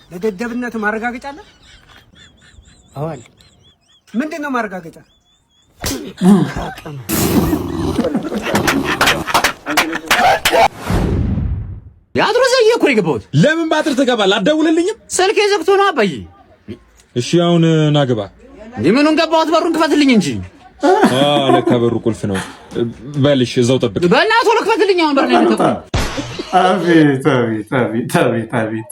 ለደደብነቱ ማረጋገጫ አለ? አዋል ምንድነው ማረጋገጫ? ያድሮ ዘዬ እኮ የገባሁት። ለምን ባጥር ትገባለህ? አትደውልልኝም? ስልኬ ዘግቶ ነው አባዬ። እሺ አሁን ናግባ። ምኑን ገባሁት? በሩን ክፈትልኝ እንጂ። ለካ በሩ ቁልፍ ነው። በልሽ እዛው ጠብቅ። በእናትህ ቶሎ ክፈትልኝ። አሁን በር ላይ ተቆም። አቤት አቤት አቤት አቤት አቤት።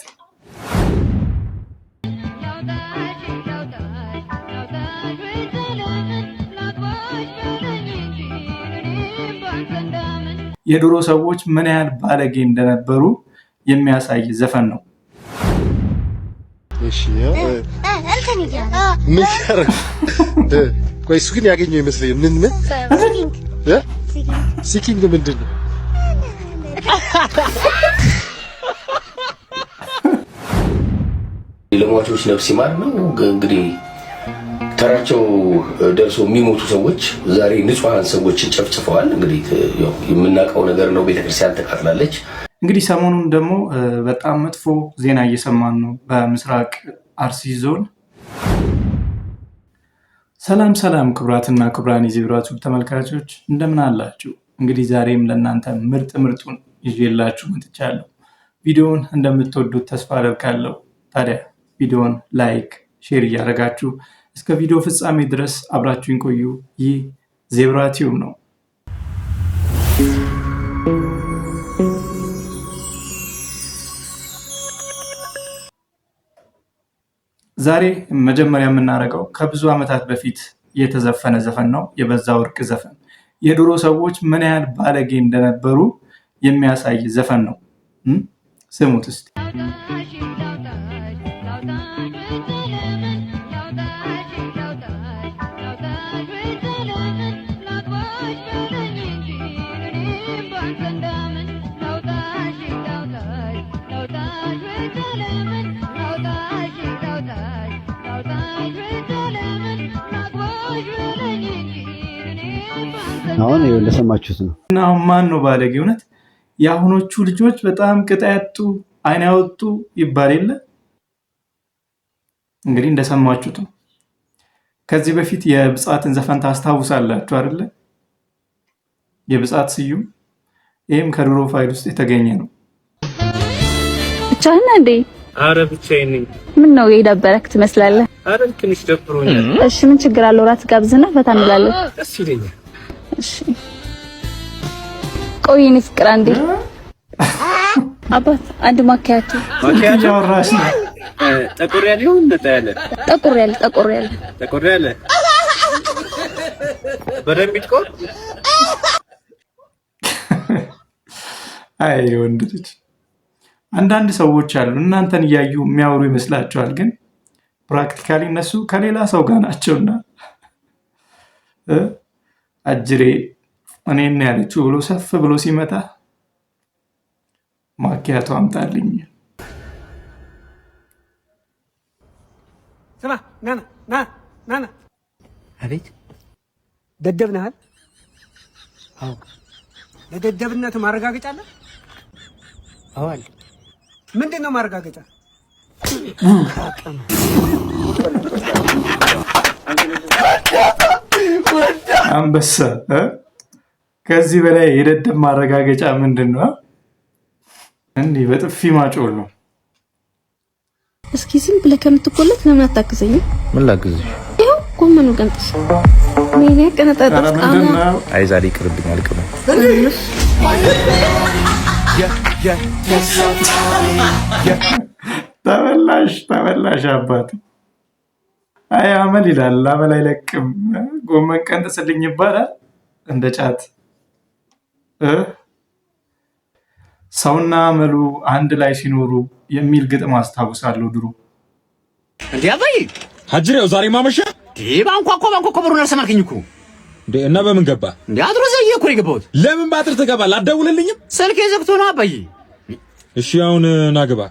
የድሮ ሰዎች ምን ያህል ባለጌ እንደነበሩ የሚያሳይ ዘፈን ነው። እሺ ቆይ እሱ ግን ያገኘው ይመስለኝ። ምን ሲኪንግ ምንድን ነው? ለሟቾች ነፍስ ይማር ነው እንግዲህ ተራቸው ደርሶ የሚሞቱ ሰዎች ዛሬ ንጹሃን ሰዎችን ጨፍጭፈዋል። እንግዲህ የምናውቀው ነገር ነው። ቤተክርስቲያን ተቃጥላለች። እንግዲህ ሰሞኑን ደግሞ በጣም መጥፎ ዜና እየሰማን ነው በምስራቅ አርሲ ዞን። ሰላም ሰላም፣ ክቡራትና ክቡራን የዜብራቱ ተመልካቾች እንደምን አላችሁ? እንግዲህ ዛሬም ለእናንተ ምርጡን ይዤላችሁ መጥቻለሁ። ቪዲዮውን እንደምትወዱት ተስፋ አደርጋለሁ። ታዲያ ቪዲዮውን ላይክ፣ ሼር እያደረጋችሁ እስከ ቪዲዮ ፍጻሜ ድረስ አብራችሁን ቆዩ። ይህ ዜብራ ቲዩብ ነው። ዛሬ መጀመሪያ የምናደርገው ከብዙ ዓመታት በፊት የተዘፈነ ዘፈን ነው። የበዛ ወርቅ ዘፈን የድሮ ሰዎች ምን ያህል ባለጌ እንደነበሩ የሚያሳይ ዘፈን ነው። ስሙት እስቲ። አሁን እንደሰማችሁት ነው። እና አሁን ማን ነው ባለጌ? እውነት የአሁኖቹ ልጆች በጣም ቅጣ ያጡ አይን ያወጡ ይባል የለ። እንግዲህ እንደሰማችሁት ነው። ከዚህ በፊት የብጻትን ዘፈን ታስታውሳላችሁ አይደለ? የብጻት ስዩም። ይህም ከድሮ ፋይል ውስጥ የተገኘ ነው። ብቻህን እንዴ? አረ ብቻዬን ነኝ። ምን ነው የደበረክ ትመስላለህ? አረ ትንሽ ደብሮኛል። እሺ ምን ችግር አለው? ራት ጋብዝና ፈታ እንላለን። ደስ ይለኛል። እሺ ቆይ እኔ ፍቅር አንዴ አባት አንድ ማኪያቶ ያወራሽ ነው። ጠቆር ያለው እንደታ ያለ ጠቆር ያለ በደንብ ይጥቆር። አይ ወንድ ልጅ አንዳንድ ሰዎች አሉ እናንተን እያዩ የሚያወሩ ይመስላችኋል፣ ግን ፕራክቲካሊ እነሱ ከሌላ ሰው ጋር ናቸውና አጅሬ እኔን ያለችው ብሎ ሰፍ ብሎ ሲመጣ ማኪያቶ አምጣልኝ። ስማ ናና አቤት። ደደብ ነህ? አዎ። ለደደብነቱ ማረጋገጫ አለ? አዋል ምንድነው ማረጋገጫ? አንበሳ ከዚህ በላይ የደደብ ማረጋገጫ ምንድን ነው? እንዲህ በጥፊ ማጮል ነው። እስኪ ዝም ብለህ ከምትቆለት ለምን አታግዘኝም? ምን ላግዝሽ? ይኸው ጎመኑ ቀንጥስ። ምን ያቀነጣጣስ ቃና? አይ ዛሬ ይቅርብኝ አልቅም። ተበላሽ አባት። አይ አመል ይላል፣ አመል አይለቅም። ጎመን ቀንጥስልኝ ይባላል እንደ ጫት። ሰውና አመሉ አንድ ላይ ሲኖሩ የሚል ግጥም አስታውሳለሁ ድሮ። እንዴ አባዬ ሀጅሬው ዛሬ ማመሻ ባንኳኳ በሩን አልሰማልከኝ እኮ እንዴ። እና በምን ገባ? እንዴ አድሮ ዘዬ እኮ የገባሁት። ለምን ባጥር ትገባለህ? አትደውልልኝም? ስልኬ ዘግቶ ነው አባዬ። እሺ አሁን ናግባ።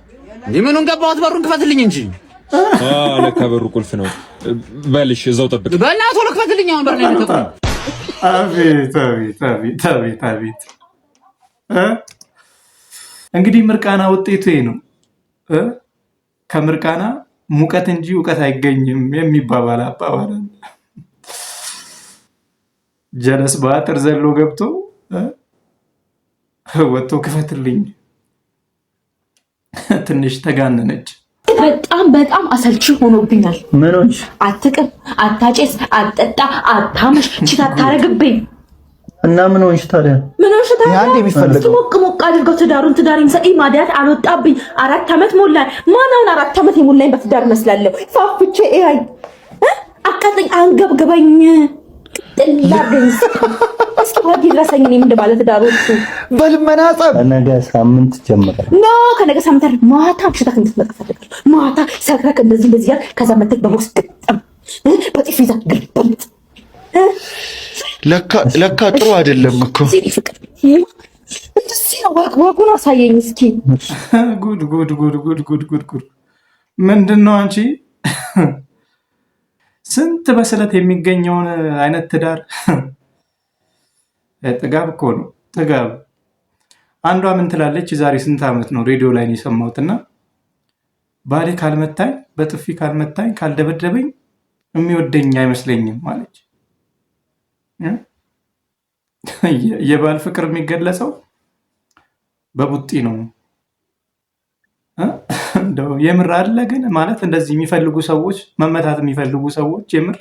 ምኑን ገባሁት? በሩን ክፈትልኝ እንጂ። ለካ በሩ ቁልፍ ነው። በልሽ እዛው ጠብቅ። በእናትህ ቶሎ ክፈትልኝ። አሁን በር ላይ ተቆም። አቤት አቤት አቤት አቤት አቤት። እንግዲህ ምርቃና ውጤቱ ነው። ከምርቃና ሙቀት እንጂ እውቀት አይገኝም የሚባባል አባባል ጀለስ በአጥር ዘሎ ገብቶ ወጥቶ ክፈትልኝ ትንሽ ተጋነነች። በጣም አሰልቺ ሆኖብኛል። ምኖች አትቅም፣ አታጨስ፣ አትጠጣ፣ አታመሽ፣ ቺት አታረግብኝ እና ምን ሆንሽ ታዲያ? ምን ሆንሽ ታዲያ? ያንዴ የሚፈልገው ሞቅ አድርገው ትዳሩን ሰኢ ማዲያት አልወጣብኝ 4 ዓመት ሞላኝ። ማናውን 4 ዓመት የሞላኝ በትዳር መስላለሁ። ፋፍቼ አይ አቃጠኝ፣ አንገብገበኝ፣ ጥላገኝ እስኪ ወዲ ድረሰኝ። እኔ ምን ባለ ትዳሮቹ በልመና ጸብ ነገ ሳምንት ጀምራል። ኖ ከነገ ሳምንት ማታ ሽታክ እንድትመጣ ፈልጋለሁ። ማታ ሰክረክ እንደዚህ ያል ከዛ መተክ በቦክስ ጥም በጥፊ ይዛ ግልብጥ ለካ ጥሩ አይደለም እኮ ፍቅር እንደዚህ ወጉን አሳየኝ እስኪ። ጉድ ምንድን ነው አንቺ? ስንት በስለት የሚገኘውን አይነት ትዳር ጥጋብ እኮ ነው ጥጋብ። አንዷ ምን ትላለች? ዛሬ ስንት ዓመት ነው ሬዲዮ ላይ ነው የሰማሁትና ባሌ ካልመታኝ በጥፊ ካልመታኝ ካልደበደበኝ የሚወደኝ አይመስለኝም ማለች። የባል ፍቅር የሚገለጸው በቡጢ ነው። እንደው የምር አለ ግን ማለት እንደዚህ የሚፈልጉ ሰዎች መመታት የሚፈልጉ ሰዎች የምር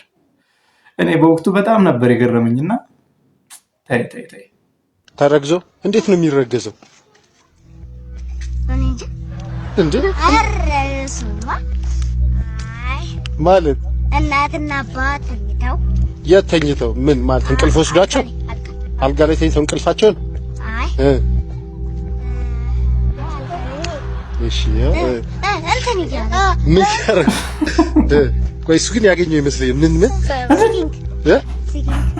እኔ በወቅቱ በጣም ነበር የገረመኝና ታይ ተረግዞ እንዴት ነው የሚረገዘው? እንዴ ማለት እናትና አባት ተኝተው የት ተኝተው? ምን ማለት እንቅልፍ ወስዷቸው አልጋ ላይ ተኝተው እንቅልፋቸውን? አይ እሺ እንትን ይያለ ምን ያረግ ቆይ እሱ ግን ያገኘው ይመስለኝ። ምን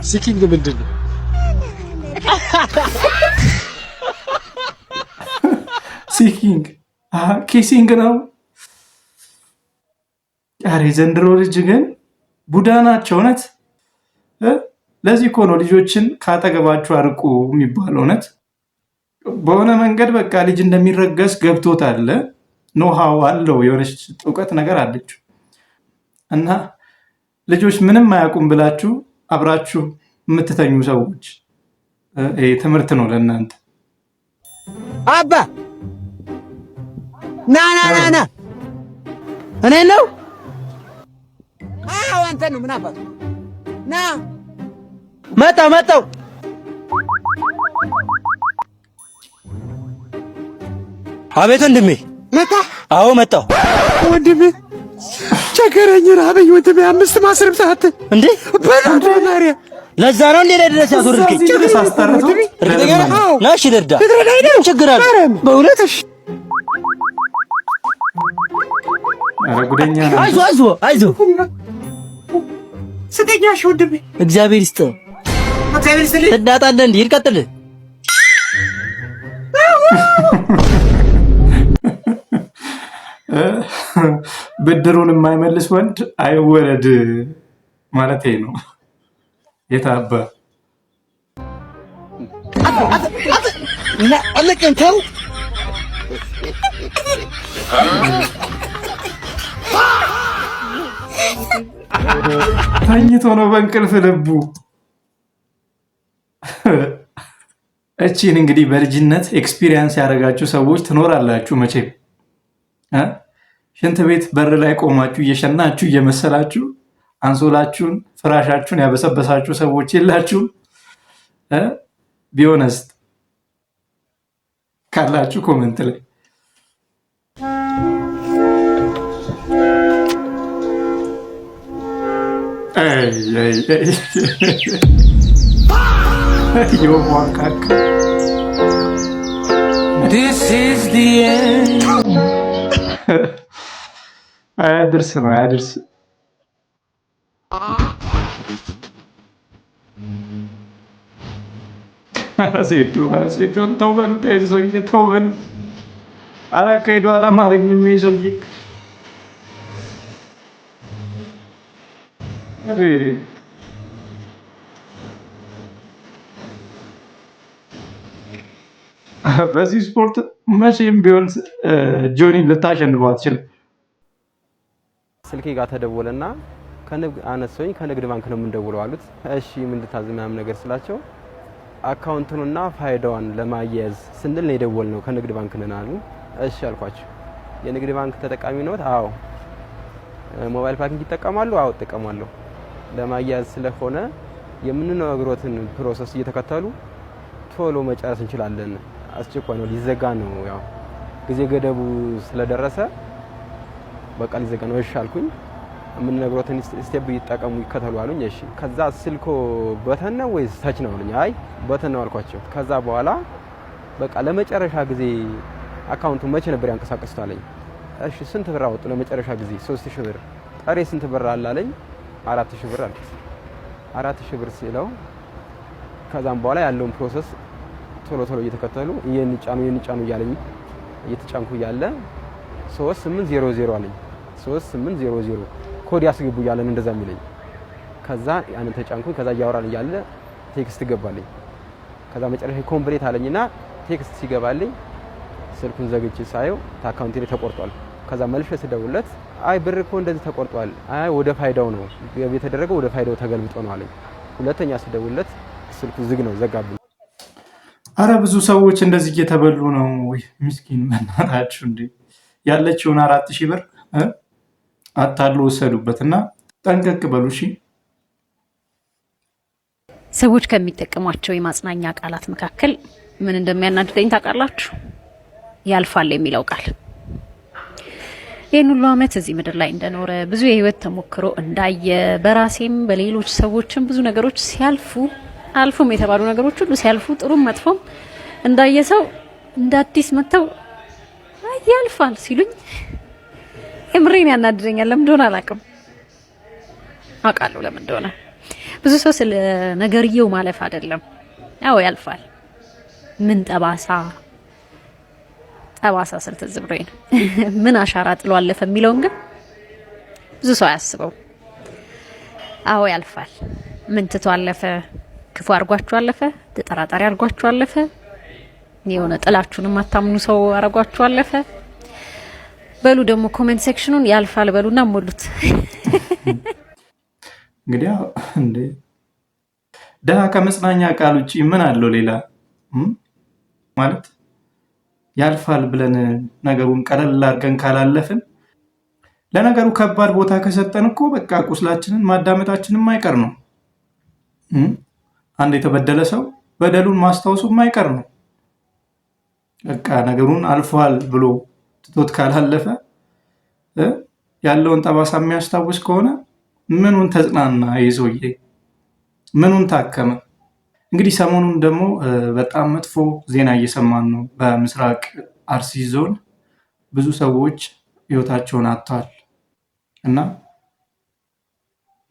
ሲኪንግ ምንድን ነው? ሲኪንግ ኪሲንግ ነው። ኧረ ዘንድሮ ልጅ ግን ቡዳ ናቸው እውነት። ለዚህ እኮ ነው ልጆችን ካጠገባችሁ አርቁ የሚባለው። እውነት በሆነ መንገድ በቃ ልጅ እንደሚረገስ ገብቶታል። ኖሃው አለው፣ የሆነች እውቀት ነገር አለችው። እና ልጆች ምንም አያውቁም ብላችሁ አብራችሁ የምትተኙ ሰዎች ይሄ ትምህርት ነው ለእናንተ። አባ ና እኔ ነው አንተ ነው ምን አባቱ ና መጣው አቤት ወንድሜ መጣ። አዎ መጣው ወንድሜ ቸገረኝ፣ ራበኝ ወንድሜ። 5 ማስረብ ሰዓት እንዴ በላዶ ማርያ ለዛ ነው እንዴ ለድረስ ያዞርልኝ እርግጠኛ ነህ? ናሽ ልርዳ ችግር አለ በእውነት? እሺ ኧረ ጉደኛ ነው። አይዞህ ስተኛሽ ወንድሜ። እግዚአብሔር ይስጥህ። ትዳጣለህ እንዴ? ይቀጥል። ብድሩን የማይመልስ ወንድ አይወለድ ማለት ነው። የታባ አለቀንተው ተኝቶ ነው በእንቅልፍ ልቡ። እቺን እንግዲህ በልጅነት ኤክስፒሪየንስ ያደረጋችሁ ሰዎች ትኖራላችሁ መቼም። ሽንት ቤት በር ላይ ቆማችሁ እየሸናችሁ እየመሰላችሁ አንሶላችሁን ፍራሻችሁን ያበሰበሳችሁ ሰዎች የላችሁም? ቢሆነስት ካላችሁ ኮመንት ላይ አያድርስ ነው አያድርስ። ሴቱን ተው በሉት፣ ሰውዬ ተው በሉት። አላካሄዱ አላማረኝ ሰውዬ በዚህ ስፖርት መቼም ቢሆን ጆኒ ልታሸንፈው አትችልም። ስልኬ ጋር ተደወለና አነሰውኝ ከንግድ ባንክ ነው የምንደውለው አሉት። እሺ ምን ልታዝናም ነገር ስላቸው አካውንቱንና ፋይዳውን ለማያያዝ ስንል ነው የደወልነው ከንግድ ባንክ ነን አሉ። እሺ አልኳቸው። የንግድ ባንክ ተጠቃሚ ነው? አዎ። ሞባይል ባንኪንግ ይጠቀማሉ? አዎ እጠቀማለሁ። ለማያያዝ ስለሆነ የምንነግሮትን ፕሮሰስ እየተከተሉ ቶሎ መጨረስ እንችላለን። አስቸኳይ ነው፣ ሊዘጋ ነው፣ ያው ጊዜ ገደቡ ስለደረሰ በቃ ሊዘጋ ነው። እሺ አልኩኝ። የምንነግሮትን ስቴፕ ይጠቀሙ ይከተሉ አሉኝ። እሺ ከዛ ስልኮ በተን ነው ወይስ ታች ነው አሉኝ። አይ በተን ነው አልኳቸው። ከዛ በኋላ በቃ ለመጨረሻ ጊዜ አካውንቱ መቼ ነበር ያንቀሳቀሱት አለኝ። እሺ ስንት ብር አወጡ ለመጨረሻ ጊዜ? 3000 ብር። ቀሪ ስንት ብር አለ አለኝ። 4000 ብር አልኩት። 4000 ብር ሲለው ከዛም በኋላ ያለውን ፕሮሰስ ቶሎ እየተከተሉ የንጫኑ እያለኝ እየተጫንኩ ያለ 3800 አለኝ። 3800 ኮድ ያስገቡ እያለን እንደዛ የሚለኝ። ከዛ ያንን ተጫንኩኝ። ከዛ እያወራን እያለ ቴክስት ገባልኝ። ከዛ መጨረሻ ኮምፕሊት አለኝና ቴክስት ሲገባልኝ ስልኩን ዘግቼ ሳየው አካውንቴ ላይ ተቆርጧል። ከዛ መልሼ ስደውልለት አይ ብር እኮ እንደዚህ ተቆርጧል፣ አይ ወደ ፋይዳው ነው የተደረገው፣ ወደ ፋይዳው ተገልብጦ ነው አለኝ። ሁለተኛ ስደውልለት ስልኩ ዝግ ነው፣ ዘጋብኝ። አረ ብዙ ሰዎች እንደዚህ እየተበሉ ነው። ወይ ምስኪን መናታችሁ እንዴ! ያለችውን 4000 ብር አታሉ ወሰዱበትና ጠንቀቅ በሉ እሺ። ሰዎች ከሚጠቀሟቸው የማጽናኛ ቃላት መካከል ምን እንደሚያናድደኝ ታውቃላችሁ? ያልፋል የሚለው ቃል። ይህን ሁሉ ዓመት እዚህ ምድር ላይ እንደኖረ ብዙ የህይወት ተሞክሮ እንዳየ በራሴም በሌሎች ሰዎችም ብዙ ነገሮች ሲያልፉ አልፎም የተባሉ ነገሮች ሁሉ ሲያልፉ ጥሩም መጥፎም እንዳየ ሰው እንደ አዲስ መተው ያልፋል ሲሉኝ እምሬን ያናድደኛል። ለምን እንደሆነ አላውቅም። አውቃለሁ ለምን እንደሆነ። ብዙ ሰው ስለ ነገርየው ማለፍ አይደለም። አዎ ያልፋል። ምን ጠባሳ ስል ትዝ ብሎኝ ነው። ምን አሻራ ጥሎ አለፈ የሚለውን ግን ብዙ ሰው አያስበው። አዎ ያልፋል። ምን ትቶ አለፈ? ክፉ አርጓችሁ አለፈ? ተጠራጣሪ አርጓችሁ አለፈ? የሆነ ጥላችሁንም አታምኑ ሰው አርጓችሁ አለፈ? በሉ ደግሞ ኮሜንት ሴክሽኑን ያልፋል በሉና ሞሉት። እንግዲህ እንዴ ደሃ ከመጽናኛ ቃል ውጪ ምን አለው ሌላ? ማለት ያልፋል ብለን ነገሩን ቀለል አድርገን ካላለፍን፣ ለነገሩ ከባድ ቦታ ከሰጠን እኮ በቃ ቁስላችንን ማዳመጣችንን የማይቀር ነው። አንድ የተበደለ ሰው በደሉን ማስታወሱ የማይቀር ነው። በቃ ነገሩን አልፏል ብሎ ትቶት ካላለፈ ያለውን ጠባሳ የሚያስታውስ ከሆነ ምኑን ተጽናና ይዞዬ ምኑን ታከመ? እንግዲህ ሰሞኑን ደግሞ በጣም መጥፎ ዜና እየሰማን ነው። በምስራቅ አርሲ ዞን ብዙ ሰዎች ህይወታቸውን አጥተዋል እና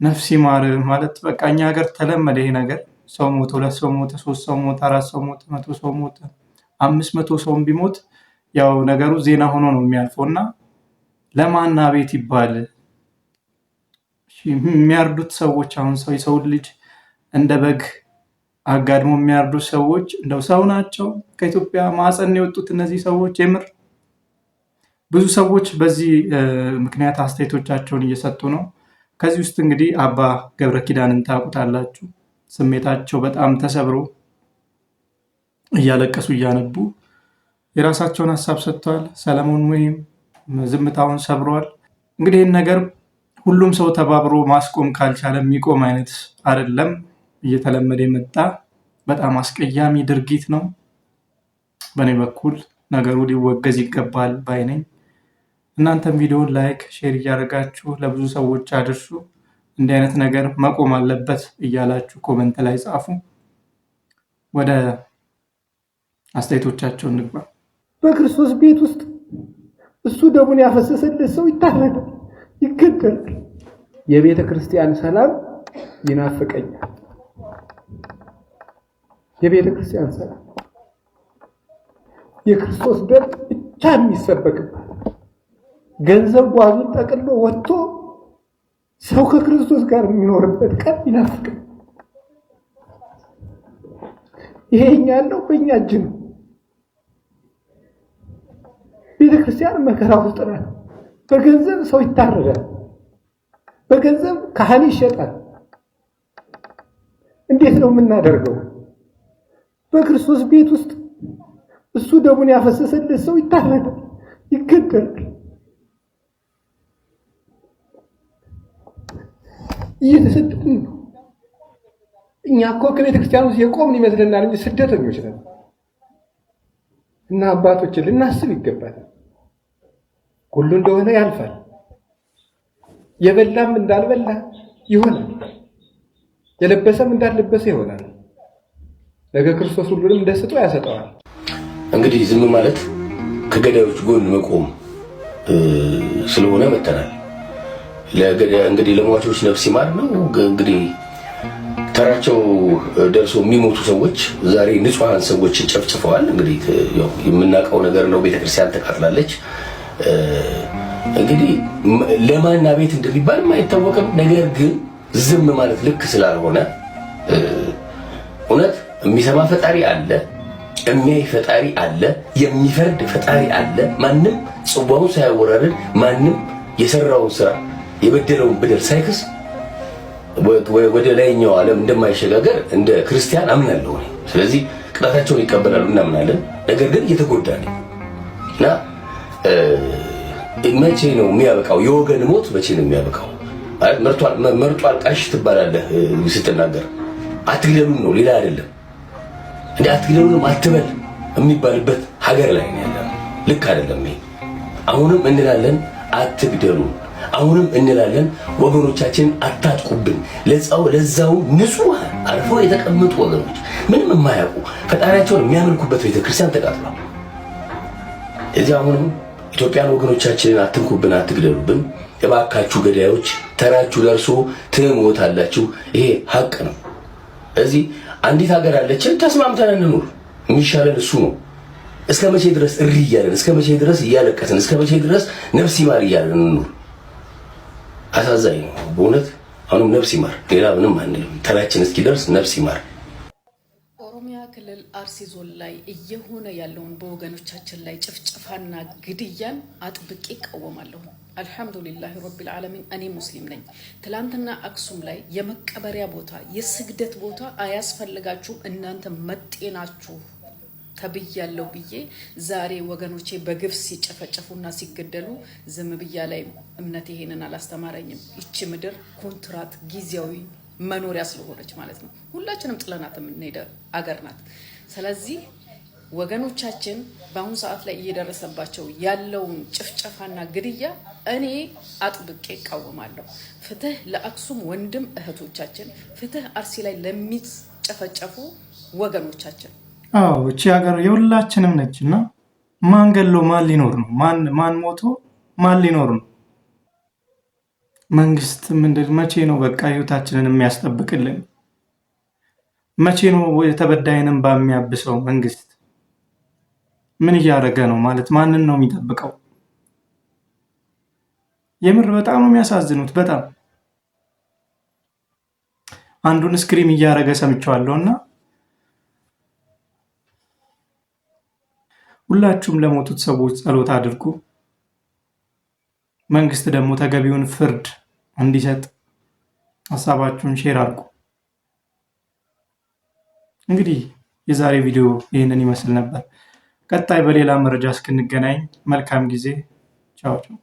ነፍስ ይማር ማለት በቃ እኛ ሀገር ተለመደ ይሄ ነገር። ሰው ሞተ፣ 2 ሰው ሞተ፣ 3 ሰው ሞተ፣ 4 ሰው ሞተ፣ 100 ሰው ሞተ፣ 500 ሰው ቢሞት ያው ነገሩ ዜና ሆኖ ነው የሚያልፈው እና ለማና ቤት ይባል የሚያርዱት ሰዎች አሁን የሰው ልጅ እንደ በግ አጋድሞ የሚያርዱት ሰዎች እንደው ሰው ናቸው? ከኢትዮጵያ ማዕፀን የወጡት እነዚህ ሰዎች የምር ብዙ ሰዎች በዚህ ምክንያት አስተያየቶቻቸውን እየሰጡ ነው። ከዚህ ውስጥ እንግዲህ አባ ገብረ ኪዳንን ታውቁታላችሁ። ስሜታቸው በጣም ተሰብሮ እያለቀሱ እያነቡ የራሳቸውን ሀሳብ ሰጥተዋል። ሰለሞን ወይም ዝምታውን ሰብረዋል። እንግዲህ ይህን ነገር ሁሉም ሰው ተባብሮ ማስቆም ካልቻለ የሚቆም አይነት አይደለም። እየተለመደ የመጣ በጣም አስቀያሚ ድርጊት ነው። በእኔ በኩል ነገሩ ሊወገዝ ይገባል ባይ ነኝ። እናንተም ቪዲዮውን ላይክ፣ ሼር እያደረጋችሁ ለብዙ ሰዎች አድርሱ። እንዲህ አይነት ነገር መቆም አለበት እያላችሁ ኮመንት ላይ ጻፉ። ወደ አስተያየቶቻቸው እንግባ። በክርስቶስ ቤት ውስጥ እሱ ደሙን ያፈሰሰለት ሰው ይታረዳል፣ ይገደላል። የቤተ ክርስቲያን ሰላም ይናፍቀኛል። የቤተ ክርስቲያን ሰላም የክርስቶስ ደም ብቻ የሚሰበክበት ገንዘብ ጓዙን ጠቅሎ ወጥቶ ሰው ከክርስቶስ ጋር የሚኖርበት ቀን ይናፍቀኛል። ይሄኛ ያለው በእኛ እጅ ነው። ቤተ ክርስቲያን መከራ ውስጥ ናት። በገንዘብ ሰው ይታረዳል፣ በገንዘብ ካህን ይሸጣል። እንዴት ነው የምናደርገው? በክርስቶስ ቤት ውስጥ እሱ ደሙን ያፈሰሰለት ሰው ይታረዳል፣ ይገደላል። እየተሰደድን ነው። እኛ እኮ ከቤተ ክርስቲያን ውስጥ የቆምን ይመስለናል እንጂ ስደተኞች ነን። እና አባቶችን ልናስብ ይገባል። ሁሉ እንደሆነ ያልፋል። የበላም እንዳልበላ ይሆናል፣ የለበሰም እንዳልለበሰ ይሆናል። ነገ ክርስቶስ ሁሉንም እንደ ስጦ ያሰጠዋል። እንግዲህ ዝም ማለት ከገዳዮች ጎን መቆም ስለሆነ መተናል። እንግዲህ ለሟቾች ነፍስ ይማር ነው። እንግዲህ ተራቸው ደርሶ የሚሞቱ ሰዎች ዛሬ ንጹሃን ሰዎችን ጨፍጭፈዋል። እንግዲህ ያው የምናውቀው ነገር ነው። ቤተክርስቲያን ተቃጥላለች። እንግዲህ ለማን ቤት እንደሚባል አይታወቅም። ነገር ግን ዝም ማለት ልክ ስላልሆነ እውነት የሚሰማ ፈጣሪ አለ፣ የሚያይ ፈጣሪ አለ፣ የሚፈርድ ፈጣሪ አለ። ማንም ጽዋውን ሳያወራርድ ማንም የሰራውን ስራ የበደለውን በደል ሳይክስ ወደ ላይኛው ዓለም እንደማይሸጋገር እንደ ክርስቲያን አምናለሁ። ስለዚህ ቅጣታቸውን ይቀበላሉ እናምናለን። ነገር ግን እየተጎዳ ነው እና መቼ ነው የሚያበቃው? የወገን ሞት መቼ ነው የሚያበቃው? መርጧል ቃሽ ትባላለህ ስትናገር። አትግደሉን ነው ሌላ አይደለም። እንደ አትግደሉንም አትበል የሚባልበት ሀገር ላይ ነው ያለው። ልክ አይደለም ይሄ። አሁንም እንላለን አትግደሉን፣ አሁንም እንላለን ወገኖቻችን አታጥቁብን። ለዛው ንጹህ አርፈው የተቀመጡ ወገኖች ምንም የማያውቁ ፈጣሪያቸውን የሚያመልኩበት ቤተክርስቲያን ተቃጥሏል። እዚህ አሁንም ኢትዮጵያን ወገኖቻችንን አትንኩብን፣ አትግደሉብን እባካችሁ ገዳዮች፣ ተራችሁ ደርሶ ትሞታላችሁ። ይሄ ሀቅ ነው። እዚህ አንዲት ሀገር አለችን፣ ተስማምተን እንኑር። የሚሻለን እሱ ነው። እስከ መቼ ድረስ እሪ እያለን፣ እስከ መቼ ድረስ እያለቀስን፣ እስከ መቼ ድረስ ነፍስ ይማር እያለን እንኑር? አሳዛኝ ነው በእውነት። አሁንም ነፍስ ይማር፣ ሌላ ምንም አንልም። ተራችን እስኪደርስ ነፍስ ይማር። ኦሮሚያ ክልል አርሲ ዞን ላይ እየሆነ ያለውን በወገኖቻችን ላይ ጭፍጨፋና ግድያን አጥብቄ እቃወማለሁ። አልሐምዱሊላህ ረቢል ዓለሚን። እኔ ሙስሊም ነኝ። ትላንትና አክሱም ላይ የመቀበሪያ ቦታ የስግደት ቦታ አያስፈልጋችሁም እናንተ መጤናችሁ ተብያለሁ ብዬ ዛሬ ወገኖቼ በግፍ ሲጨፈጨፉና ሲገደሉ ዝም ብያ ላይ እምነት ይሄንን አላስተማረኝም። ይቺ ምድር ኮንትራት ጊዜያዊ መኖሪያ ስለሆነች ማለት ነው። ሁላችንም ጥለናት የምንሄድ አገር ናት። ስለዚህ ወገኖቻችን በአሁኑ ሰዓት ላይ እየደረሰባቸው ያለውን ጭፍጨፋና ግድያ እኔ አጥብቄ እቃወማለሁ። ፍትህ ለአክሱም ወንድም እህቶቻችን፣ ፍትህ አርሲ ላይ ለሚጨፈጨፉ ወገኖቻችን። አዎ እቺ ሀገር የሁላችንም ነች እና ማን ገሎ ማን ሊኖር ነው? ማን ሞቶ ማን ሊኖር ነው? መንግስት መቼ ነው በቃ ህይወታችንን የሚያስጠብቅልን? መቼ ነው የተበዳይንም በሚያብሰው? መንግስት ምን እያደረገ ነው ማለት? ማንን ነው የሚጠብቀው? የምር በጣም ነው የሚያሳዝኑት። በጣም አንዱን ስክሪም እያደረገ ሰምቸዋለሁና ሁላችሁም ለሞቱት ሰዎች ጸሎት አድርጉ። መንግስት ደግሞ ተገቢውን ፍርድ እንዲሰጥ ሀሳባችሁን ሼር አድርጉ። እንግዲህ የዛሬ ቪዲዮ ይህንን ይመስል ነበር። ቀጣይ በሌላ መረጃ እስክንገናኝ መልካም ጊዜ። ቻው ቻው።